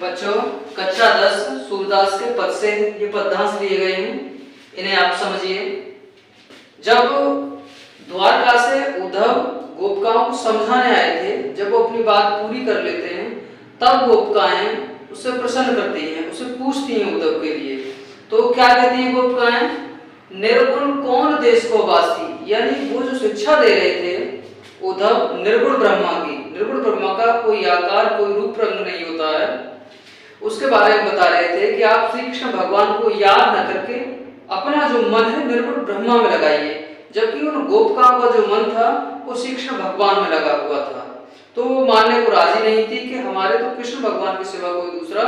बच्चों कक्षा 10 सूरदास के पद से ये पद्यांश लिए गए हैं, इन्हें आप समझिए। जब द्वारका से उद्धव गोपिकाओं को समझाने आए थे, जब वो अपनी बात पूरी कर लेते हैं तब गोपिकाएं उससे प्रसन्न करती हैं, उससे पूछती हैं उद्धव के लिए। तो क्या कहती हैं गोपिकाएं? निर्गुण कौन देश को वासी, यानी वो जो शिक्षा दे रहे थे उद्धव निर्गुण ब्रह्मा की, निर्गुण ब्रह्मा का कोई आकार कोई रूप रंग नहीं होता है, उसके बारे में बता रहे थे कि आप श्री कृष्ण भगवान को याद न करके अपना जो मन है निर्गुण ब्रह्मा में लगाइए। जबकि उन गोपिकाओं का जो मन था वो श्री कृष्ण भगवान में लगा हुआ था, तो वो मानने को राजी नहीं थी कि हमारे तो कृष्ण भगवान के सिवा कोई दूसरा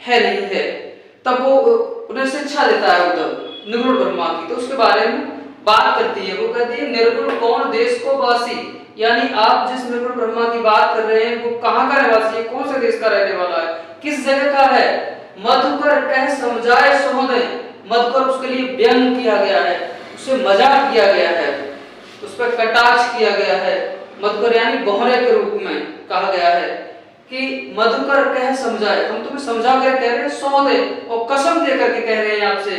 है नहीं है। तब वो उन्हें शिक्षा देता है उद्धव निर्गुण ब्रह्मा की, तो उसके बारे में बात करती है। वो कहती है निर्गुण कौन देश को वासी, यानी आप जिस निर्गुण ब्रह्मा की बात कर रहे हैं वो कहाँ का निवासी है, कौन से देश का रहने वाला है, किस जगह का है? मधुकर कह समझाए सहोदय, मधुकर उसके लिए व्यंग किया गया है, उससे मजाक किया गया है, उस पर कटाक्ष किया गया है। मधुकर यानी बहुरे के रूप में कहा गया है कि मधुकर कह समझाए, हम तुम्हें समझा कर कह रहे हैं सहोदय, और कसम देकर के कह रहे हैं आपसे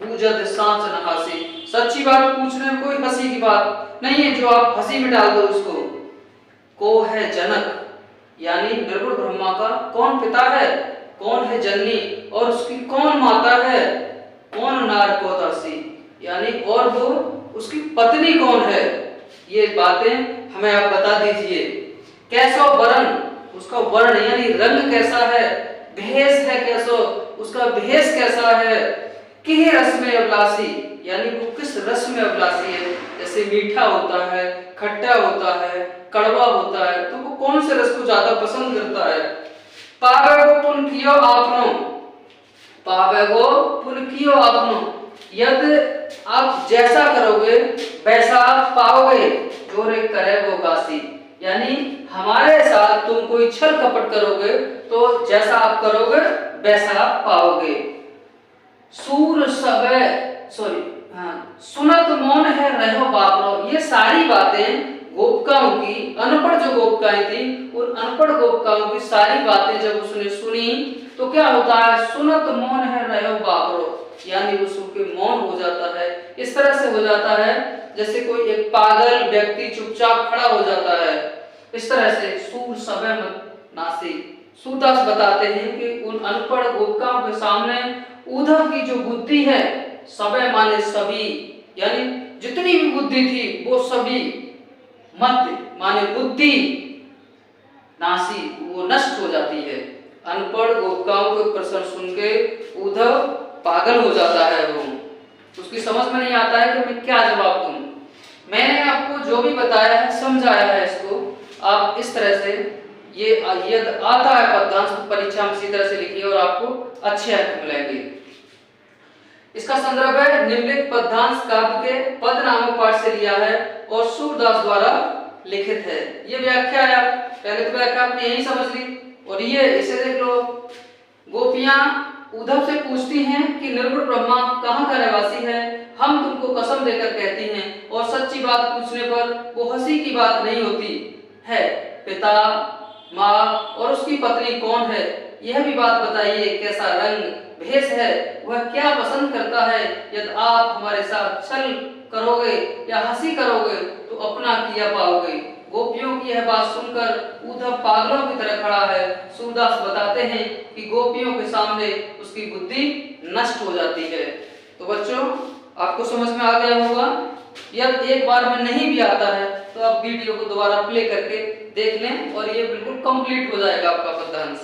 बूझत सांच न हासी, सच्ची बात पूछने में कोई हंसी की बात नहीं है जो आप हंसी में डाल दो उसको। को है जनक, यानी निर्गुण ब्रह्मा का कौन पिता है, कौन है जननी, और उसकी कौन माता है, कौन नार को दासी, यानी और वो उसकी पत्नी कौन है, ये बातें हमें आप बता दीजिए। कैसो वर्ण, उसका वर्ण यानी रंग कैसा है, भेष है कैसो, उसका भेष कैसा है, किह रस में अभिलाषी, यानी वो किस रस में अभिलाषी है, जैसे मीठा होता है, खट्टा होता है, कड़वा होता है, तो वो कौन से रस को ज्यादा पसंद करता है। पावे को पुन कियो आपनो, पावे को पुन कियो आपनो, यदि आप जैसा करोगे वैसा आप पाओगे, जो रे करे वो गासी, यानी हमारे साथ तुम कोई छल कपट करोगे तो जैसा आप करोगे वैसा आप पाओगे। सूर सबे सुनत मौन है रहो बापरो, ये सारी बातें गोपिकाओं की, अनपढ़ जो गोपिकाएं थी उन अनपढ़ गोपिकाओं की सारी बातें जब उसने सुनी तो क्या होता है, सुनत मौन है रहो बापरो, यानी वो सुन के मौन हो जाता है। इस तरह से हो जाता है जैसे कोई एक पागल व्यक्ति चुपचाप खड़ा हो जाता है, इस तरह से सूर सबे मत नासी। सूरदास बताते हैं कि उन अनपढ़ गोपिकाओं के सामने उद्धव की जो बुद्धि है, सबे माने सभी, यानी जितनी भी बुद्धि थी वो सभी, मत माने बुद्धि, नासी वो नष्ट हो जाती है। अनपढ़ गोपिकाओं के प्रश्न सुन के उद्धव पागल हो जाता है, वो उसकी समझ में नहीं आता है कि मैं क्या जवाब दूं। मैंने आपको जो भी बताया है समझाया है, इसको आप इस तरह से ये आता है पद्यांश परीक्षा में इसी तरह से लिखिए और आपको अच्छे अंक मिलेंगे। इसका संदर्भ है निम्नलिखित पद्यांश काव्य के पद नामक पाठ से लिया है और सूरदास द्वारा लिखित है। ये व्याख्या है, पहले तो व्याख्या आपने यही समझ ली, और ये इसे देख लो। गोपियां उद्धव से पूछती हैं कि निर्गुण ब्रह्मा कहाँ का निवासी है, हम तुमको कसम देकर कहती हैं, और सच्ची बात पूछने पर वो हंसी की बात नहीं होती है। पिता, माँ और उसकी पत्नी कौन है, यह भी बात बताइए। कैसा रंग भेष है, वह क्या पसंद करता है। यदि आप हमारे साथ छल करोगे या हंसी करोगे तो अपना किया पाओगे। गोपियों की यह बात सुनकर उद्धव पागलों की तरह खड़ा है। सूरदास बताते हैं कि गोपियों के सामने उसकी बुद्धि नष्ट हो जाती है। तो बच्चों आपको समझ में आ गया होगा। यदि एक बार में नहीं भी आता है तो आप वीडियो को दोबारा प्ले करके देख लें और ये बिल्कुल कंप्लीट हो जाएगा आपका पद्यांश।